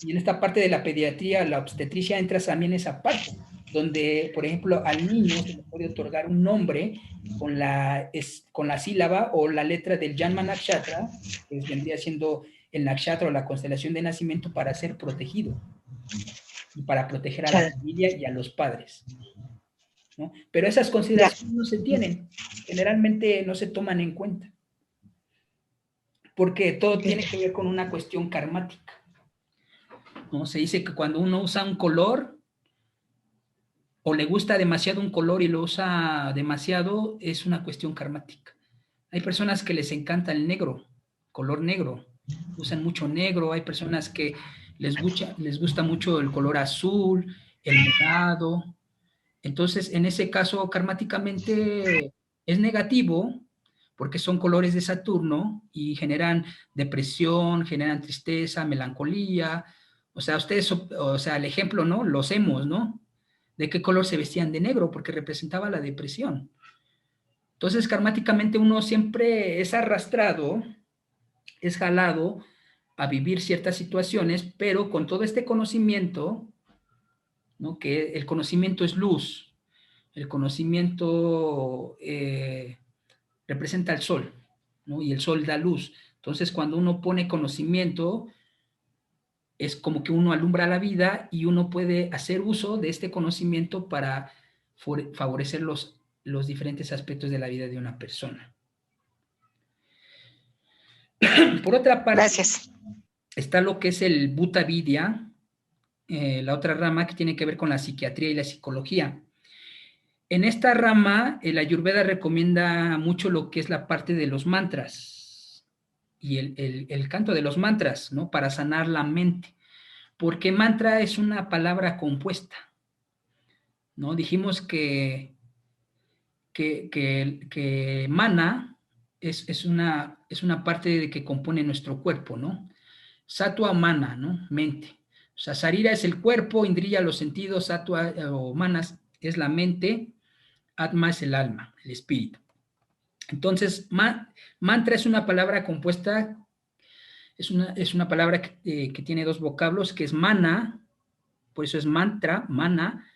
y en esta parte de la pediatría, la obstetricia, entra también esa parte, donde, por ejemplo, al niño se le puede otorgar un nombre con la sílaba o la letra del Janma Nakshatra, que vendría siendo el nakshatra o la constelación de nacimiento, para ser protegido y para proteger a la familia y a los padres, ¿no? Pero esas consideraciones no se tienen, generalmente no se toman en cuenta, porque todo tiene que ver con una cuestión karmática, ¿no? Se dice que cuando uno usa un color o le gusta demasiado un color y lo usa demasiado, es una cuestión karmática. Hay personas que les encanta el negro, color negro, usan mucho negro, hay personas que les gusta mucho el color azul, el morado. Entonces, en ese caso, karmáticamente es negativo porque son colores de Saturno y generan depresión, generan tristeza, melancolía. O sea, ustedes, o sea, el ejemplo, ¿no? Los emos, ¿no? ¿De qué color se vestían? De negro, porque representaba la depresión. Entonces, karmáticamente uno siempre es arrastrado, es jalado a vivir ciertas situaciones, pero con todo este conocimiento, ¿no? Que el conocimiento es luz, el conocimiento representa el sol, ¿no? Y el sol da luz. Entonces, cuando uno pone conocimiento, es como que uno alumbra la vida y uno puede hacer uso de este conocimiento para favorecer los diferentes aspectos de la vida de una persona. Por otra parte, Gracias. está lo que es el Bhuta Vidya, la otra rama que tiene que ver con la psiquiatría y la psicología. En esta rama, el Ayurveda recomienda mucho lo que es la parte de los mantras y el canto de los mantras, ¿no? Para sanar la mente. Porque mantra es una palabra compuesta, ¿no? Dijimos que mana es una parte de que compone nuestro cuerpo, ¿no? Sattva mana, ¿no? Mente. O sea, sarira es el cuerpo, indriya los sentidos, sattva o manas es la mente, atma es el alma, el espíritu. Entonces, mantra es una palabra compuesta, es una palabra que tiene 2 vocablos, que es mana, por eso es mantra, mana,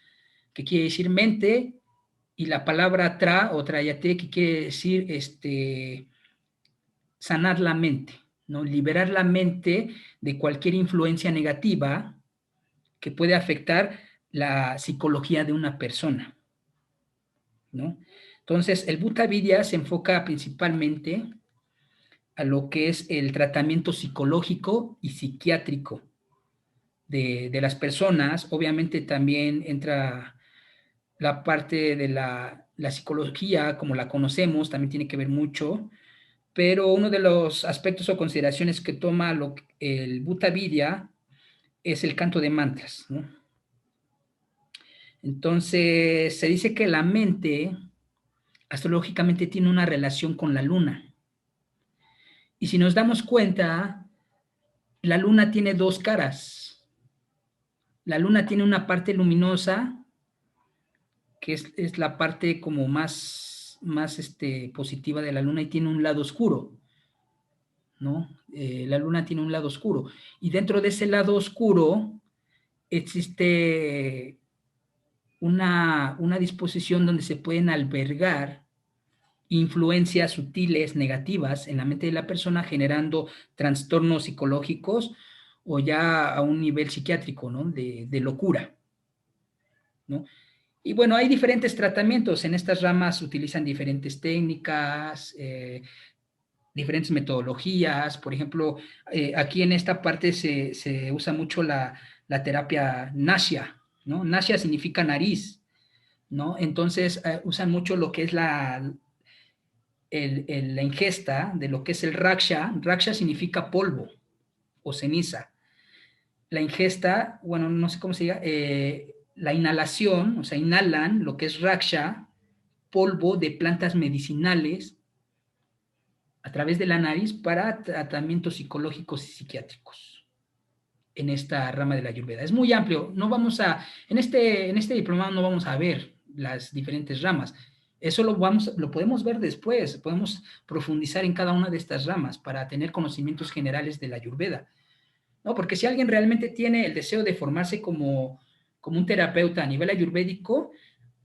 que quiere decir mente, y la palabra tra o trayate, que quiere decir sanar la mente, ¿no? Liberar la mente de cualquier influencia negativa que puede afectar la psicología de una persona, ¿no? Entonces, el Bhuta Vidya se enfoca principalmente a lo que es el tratamiento psicológico y psiquiátrico de las personas. Obviamente también entra la parte de la psicología, como la conocemos, también tiene que ver mucho, pero uno de los aspectos o consideraciones que toma el Bhuta Vidya es el canto de mantras, ¿no? Entonces, se dice que la mente, astrológicamente tiene una relación con la luna. Y si nos damos cuenta, la luna tiene dos caras. La luna tiene una parte luminosa, que es la parte como más positiva de la luna, y tiene un lado oscuro, ¿no? La luna tiene un lado oscuro. Y dentro de ese lado oscuro existe una disposición donde se pueden albergar influencias sutiles negativas en la mente de la persona, generando trastornos psicológicos o ya a un nivel psiquiátrico, ¿no? De locura, ¿no? Y bueno, hay diferentes tratamientos. En estas ramas se utilizan diferentes técnicas, diferentes metodologías. Por ejemplo, aquí en esta parte se usa mucho la terapia Nasha, ¿no? Nasha significa nariz, ¿no? Entonces, usan mucho lo que es la ingesta de lo que es el Raksha. Raksha significa polvo o ceniza. La ingesta, bueno, no sé cómo se diga, la inhalación, o sea, inhalan lo que es Raksha, polvo de plantas medicinales a través de la nariz para tratamientos psicológicos y psiquiátricos en esta rama de la Ayurveda. Es muy amplio, no vamos a, en este diplomado no vamos a ver las diferentes ramas. Eso lo podemos ver después, podemos profundizar en cada una de estas ramas para tener conocimientos generales de la Ayurveda, ¿no? Porque si alguien realmente tiene el deseo de formarse como un terapeuta a nivel ayurvédico,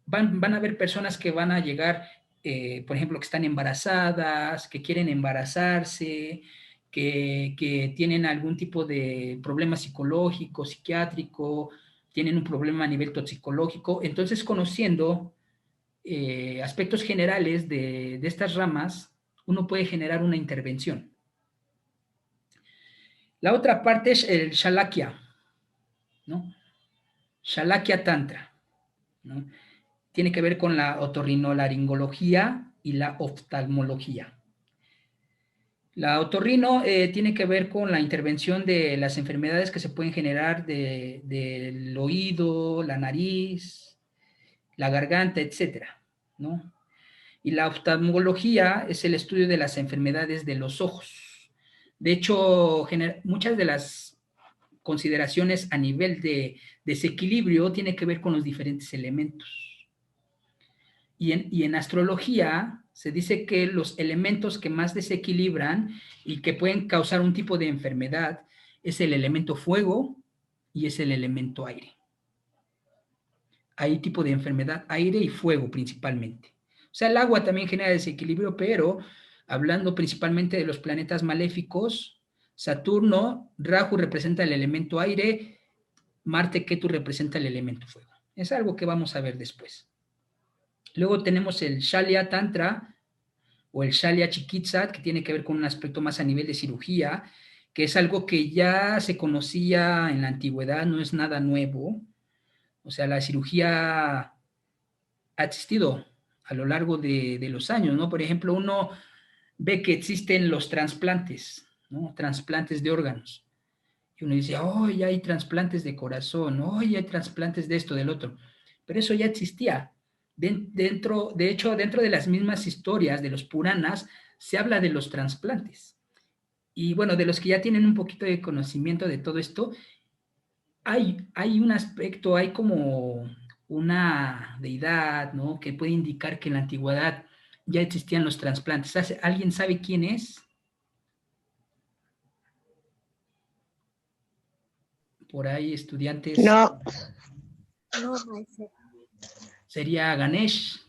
van a haber personas que van a llegar, por ejemplo, que están embarazadas, que quieren embarazarse, que tienen algún tipo de problema psicológico, psiquiátrico, tienen un problema a nivel toxicológico. Entonces, conociendo aspectos generales de estas ramas, uno puede generar una intervención. La otra parte es el Shalakya, ¿no? Shalakya Tantra, ¿no? Tiene que ver con la otorrinolaringología y la oftalmología. La otorrino tiene que ver con la intervención de las enfermedades que se pueden generar del oído, la nariz, la garganta, etcétera, ¿no? Y la oftalmología es el estudio de las enfermedades de los ojos. De hecho, muchas de las consideraciones a nivel de desequilibrio tiene que ver con los diferentes elementos. Y en astrología se dice que los elementos que más desequilibran y que pueden causar un tipo de enfermedad es el elemento fuego y es el elemento aire. Hay tipo de enfermedad aire y fuego principalmente. O sea, el agua también genera desequilibrio, pero hablando principalmente de los planetas maléficos, Saturno, Rahu representa el elemento aire, Marte, Ketu representa el elemento fuego. Es algo que vamos a ver después. Luego tenemos el Shalya Tantra o el Shalya Chikitsa, que tiene que ver con un aspecto más a nivel de cirugía, que es algo que ya se conocía en la antigüedad, no es nada nuevo. O sea, la cirugía ha existido a lo largo de los años, ¿no? Por ejemplo, uno ve que existen los trasplantes, ¿no? Trasplantes de órganos. Y uno dice, oh, ya hay trasplantes de corazón, oh, ya hay trasplantes de esto, del otro. Pero eso ya existía. De hecho, dentro de las mismas historias de los Puranas, se habla de los trasplantes. Y bueno, de los que ya tienen un poquito de conocimiento de todo esto, hay un aspecto, hay como una deidad, ¿no? Que puede indicar que en la antigüedad ya existían los trasplantes. ¿Alguien sabe quién es? Por ahí, estudiantes. No, No, maestra. Sería Ganesh.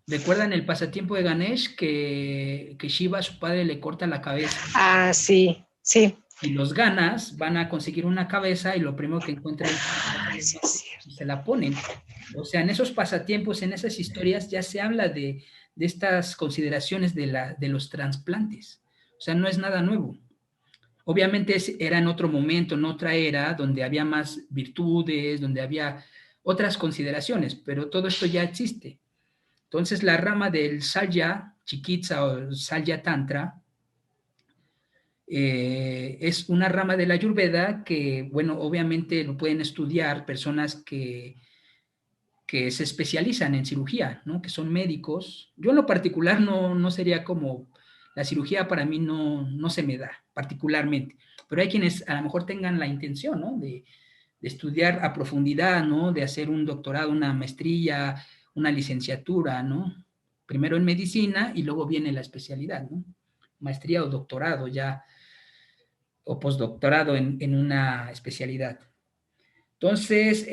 ¿Recuerdan el pasatiempo de Ganesh que Shiva, su padre, le corta la cabeza? ah, sí, sí. Y los ganas van a conseguir una cabeza y lo primero que encuentran Ay, sí es cierto. y se la ponen. O sea, en esos pasatiempos, en esas historias, ya se habla de estas consideraciones de los trasplantes. O sea, no es nada nuevo. Obviamente era en otro momento, en otra era, donde había más virtudes, donde había otras consideraciones, pero todo esto ya existe. Entonces, la rama del Salya Chikitsa o Salya Tantra es una rama de la Ayurveda que, bueno, obviamente lo pueden estudiar personas que que se especializan en cirugía, ¿no? Que son médicos. Yo en lo particular no sería como, la cirugía para mí no se me da particularmente, pero hay quienes a lo mejor tengan la intención, ¿no? De estudiar a profundidad, ¿no? De hacer un doctorado, una maestría, una licenciatura, ¿no? Primero en medicina y luego viene la especialidad, ¿no? Maestría o doctorado ya, o postdoctorado en una especialidad. Entonces,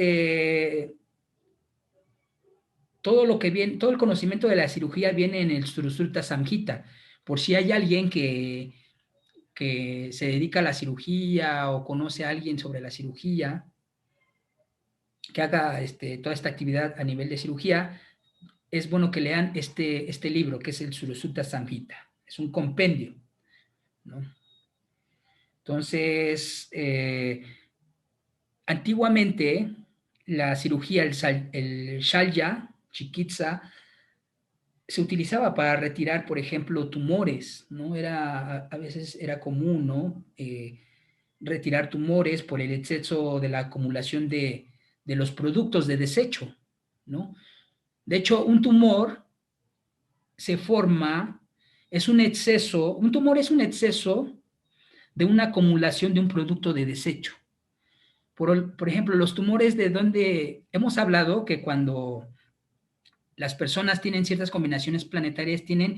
todo lo que viene, todo el conocimiento de la cirugía viene en el Surusulta Samhita. Por si hay alguien que se dedica a la cirugía o conoce a alguien sobre la cirugía, que haga toda esta actividad a nivel de cirugía, es bueno que lean este libro, que es el Surusulta Samhita. Es un compendio, ¿no? Entonces, antiguamente, la cirugía, el Shalya, Chikitsa, se utilizaba para retirar, por ejemplo, tumores, ¿no? A veces era común, ¿no? Retirar tumores por el exceso de la acumulación de los productos de desecho, ¿no? De hecho, un tumor se forma, es un exceso, un tumor es un exceso de una acumulación de un producto de desecho. Por ejemplo, los tumores de donde hemos hablado que cuando las personas tienen ciertas combinaciones planetarias, tienen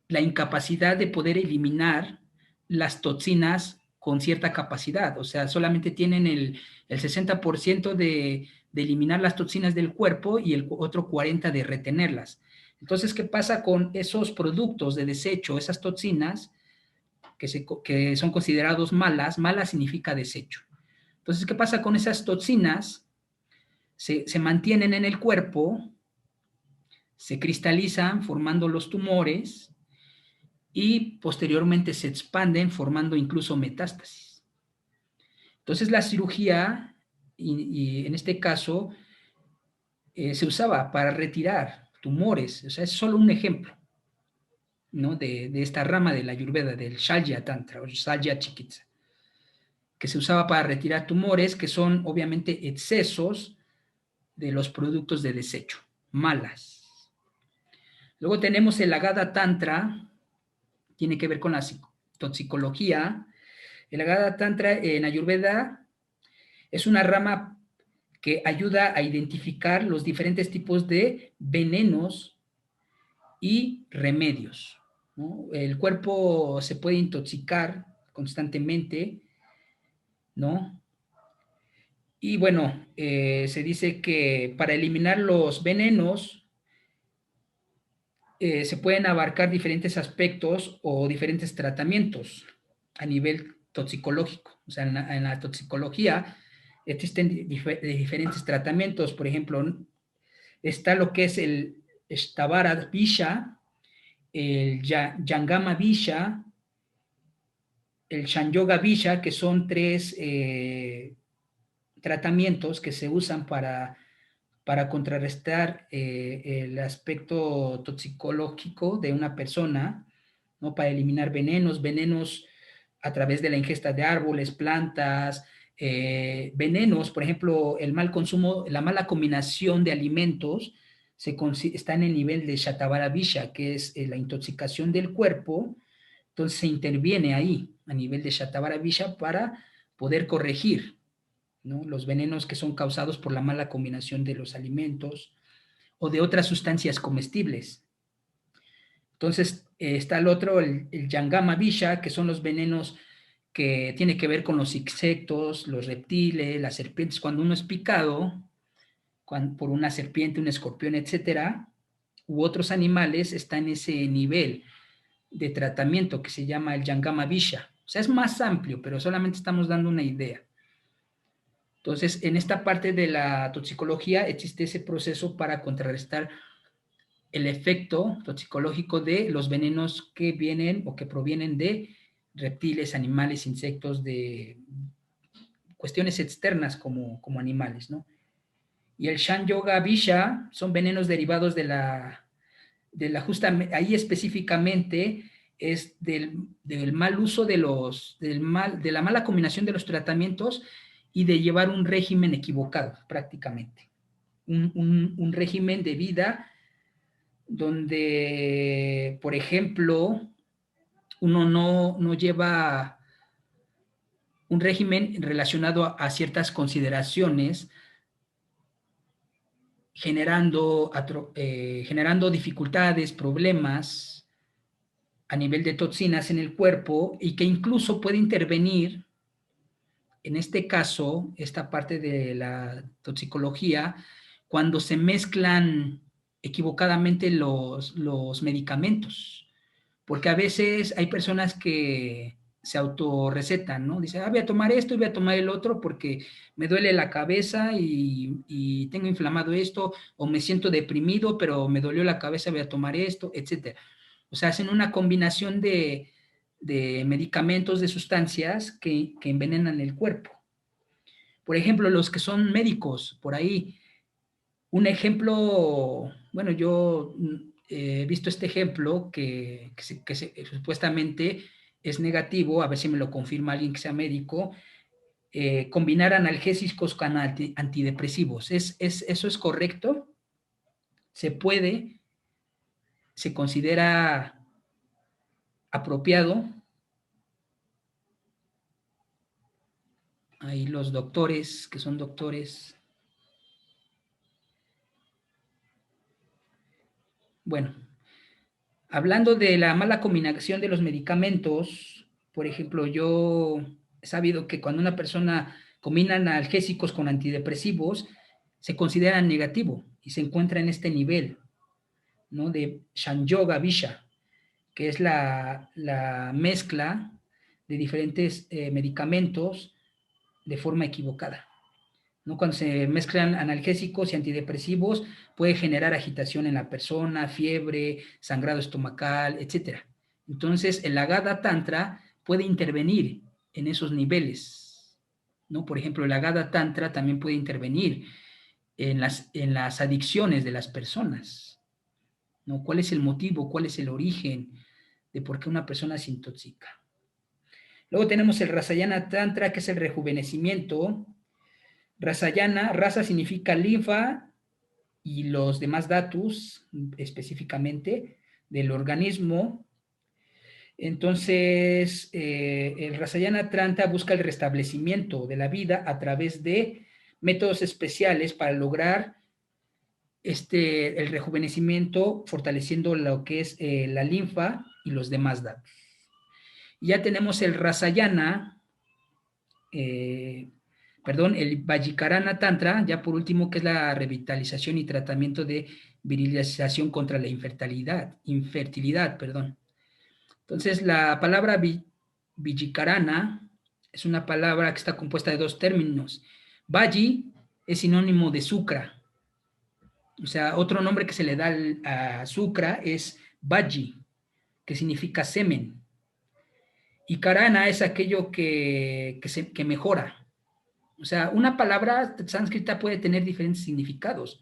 la incapacidad de poder eliminar las toxinas con cierta capacidad, o sea, solamente tienen el 60% de eliminar las toxinas del cuerpo y el otro 40% de retenerlas. Entonces, ¿qué pasa con esos productos de desecho, esas toxinas que son considerados malas? Mala significa desecho. Entonces, ¿qué pasa con esas toxinas? Se mantienen en el cuerpo, se cristalizan formando los tumores y posteriormente se expanden formando incluso metástasis. Entonces la cirugía, y en este caso, se usaba para retirar tumores, o sea, es solo un ejemplo, ¿no? de esta rama de la Ayurveda, del Shalya Tantra o Shalya Chikitsa, que se usaba para retirar tumores que son obviamente excesos de los productos de desecho, malas. Luego tenemos el Agada Tantra, tiene que ver con la toxicología. El Agada Tantra en Ayurveda es una rama que ayuda a identificar los diferentes tipos de venenos y remedios, ¿no? El cuerpo se puede intoxicar constantemente, ¿no? Y bueno, se dice que para eliminar los venenos se pueden abarcar diferentes aspectos o diferentes tratamientos a nivel toxicológico. O sea, en la toxicología existen diferentes tratamientos. Por ejemplo, está lo que es el Stavara Visha, el Jangama Visha, el Shanyoga Visha, que son tres tratamientos que se usan para contrarrestar el aspecto toxicológico de una persona, ¿no? Para eliminar venenos a través de la ingesta de árboles, plantas, venenos, por ejemplo, el mal consumo, la mala combinación de alimentos está en el nivel de Shatabara Visha, que es la intoxicación del cuerpo. Entonces se interviene ahí a nivel de Shatabara Visha para poder corregir, ¿no? Los venenos que son causados por la mala combinación de los alimentos o de otras sustancias comestibles. Entonces está el otro, el Jangama Visha, que son los venenos que tiene que ver con los insectos, los reptiles, las serpientes. Cuando uno es picado por una serpiente, un escorpión, etcétera, u otros animales, está en ese nivel de tratamiento que se llama el Jangama Visha. O sea, es más amplio, pero solamente estamos dando una idea. Entonces, en esta parte de la toxicología existe ese proceso para contrarrestar el efecto toxicológico de los venenos que vienen o que provienen de reptiles, animales, insectos, de cuestiones externas como animales, ¿no? Y el Shan Yoga Visha son venenos derivados de la justamente, ahí específicamente es del mal uso de la mala combinación de los tratamientos y de llevar un régimen equivocado prácticamente. un régimen de vida donde, por ejemplo, uno no lleva un régimen relacionado a ciertas consideraciones, generando dificultades, problemas a nivel de toxinas en el cuerpo y que incluso puede intervenir, en este caso, esta parte de la toxicología, cuando se mezclan equivocadamente los medicamentos. Porque a veces hay personas que se autorrecetan, ¿no? Dice, voy a tomar esto y voy a tomar el otro porque me duele la cabeza y tengo inflamado esto, o me siento deprimido, pero me dolió la cabeza, voy a tomar esto, etcétera. O sea, hacen una combinación de medicamentos, de sustancias que envenenan el cuerpo. Por ejemplo, los que son médicos, por ahí, un ejemplo, bueno, yo he visto este ejemplo que supuestamente es negativo, a ver si me lo confirma alguien que sea médico, combinar analgésicos con antidepresivos. ¿Eso es correcto? ¿Se puede? ¿Se considera apropiado? Ahí los doctores, que son doctores. Bueno, hablando de la mala combinación de los medicamentos, por ejemplo, yo he sabido que cuando una persona combina analgésicos con antidepresivos, se considera negativo y se encuentra en este nivel, ¿no? De Shanyoga Visha, que es la mezcla de diferentes medicamentos de forma equivocada, ¿no? Cuando se mezclan analgésicos y antidepresivos, puede generar agitación en la persona, fiebre, sangrado estomacal, etc. Entonces, el Agada Tantra puede intervenir en esos niveles, ¿no? Por ejemplo, el Agada Tantra también puede intervenir en las adicciones de las personas, ¿no? ¿Cuál es el motivo? ¿Cuál es el origen de por qué una persona se intoxica? Luego tenemos el Rasayana Tantra, que es el rejuvenecimiento. Rasayana, rasa significa linfa y los demás datos específicamente del organismo. Entonces, el Rasayana Tantra busca el restablecimiento de la vida a través de métodos especiales para lograr el rejuvenecimiento, fortaleciendo lo que es la linfa y los demás datos. Ya tenemos el Rasayana, el Vajikarana Tantra, ya por último, que es la revitalización y tratamiento de virilización contra la infertilidad. Entonces, la palabra Vajikarana es una palabra que está compuesta de dos términos. Vaji es sinónimo de sucra. O sea, otro nombre que se le da a sucra es Vaji, que significa semen. Y Karana es aquello que mejora. O sea, una palabra sánscrita puede tener diferentes significados.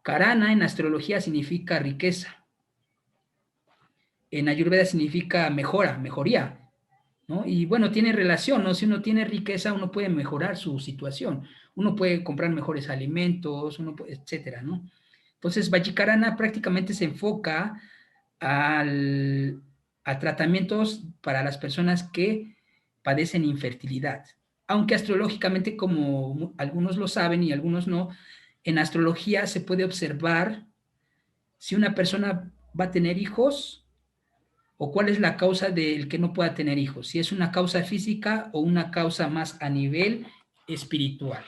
Karana en astrología significa riqueza. En Ayurveda significa mejoría, ¿no? Y bueno, tiene relación, ¿no? Si uno tiene riqueza, uno puede mejorar su situación. Uno puede comprar mejores alimentos, etcétera, ¿no? Entonces, Vajikarana prácticamente se enfoca a tratamientos para las personas que padecen infertilidad. Aunque astrológicamente, como algunos lo saben y algunos no, en astrología se puede observar si una persona va a tener hijos o cuál es la causa del que no pueda tener hijos, si es una causa física o una causa más a nivel espiritual.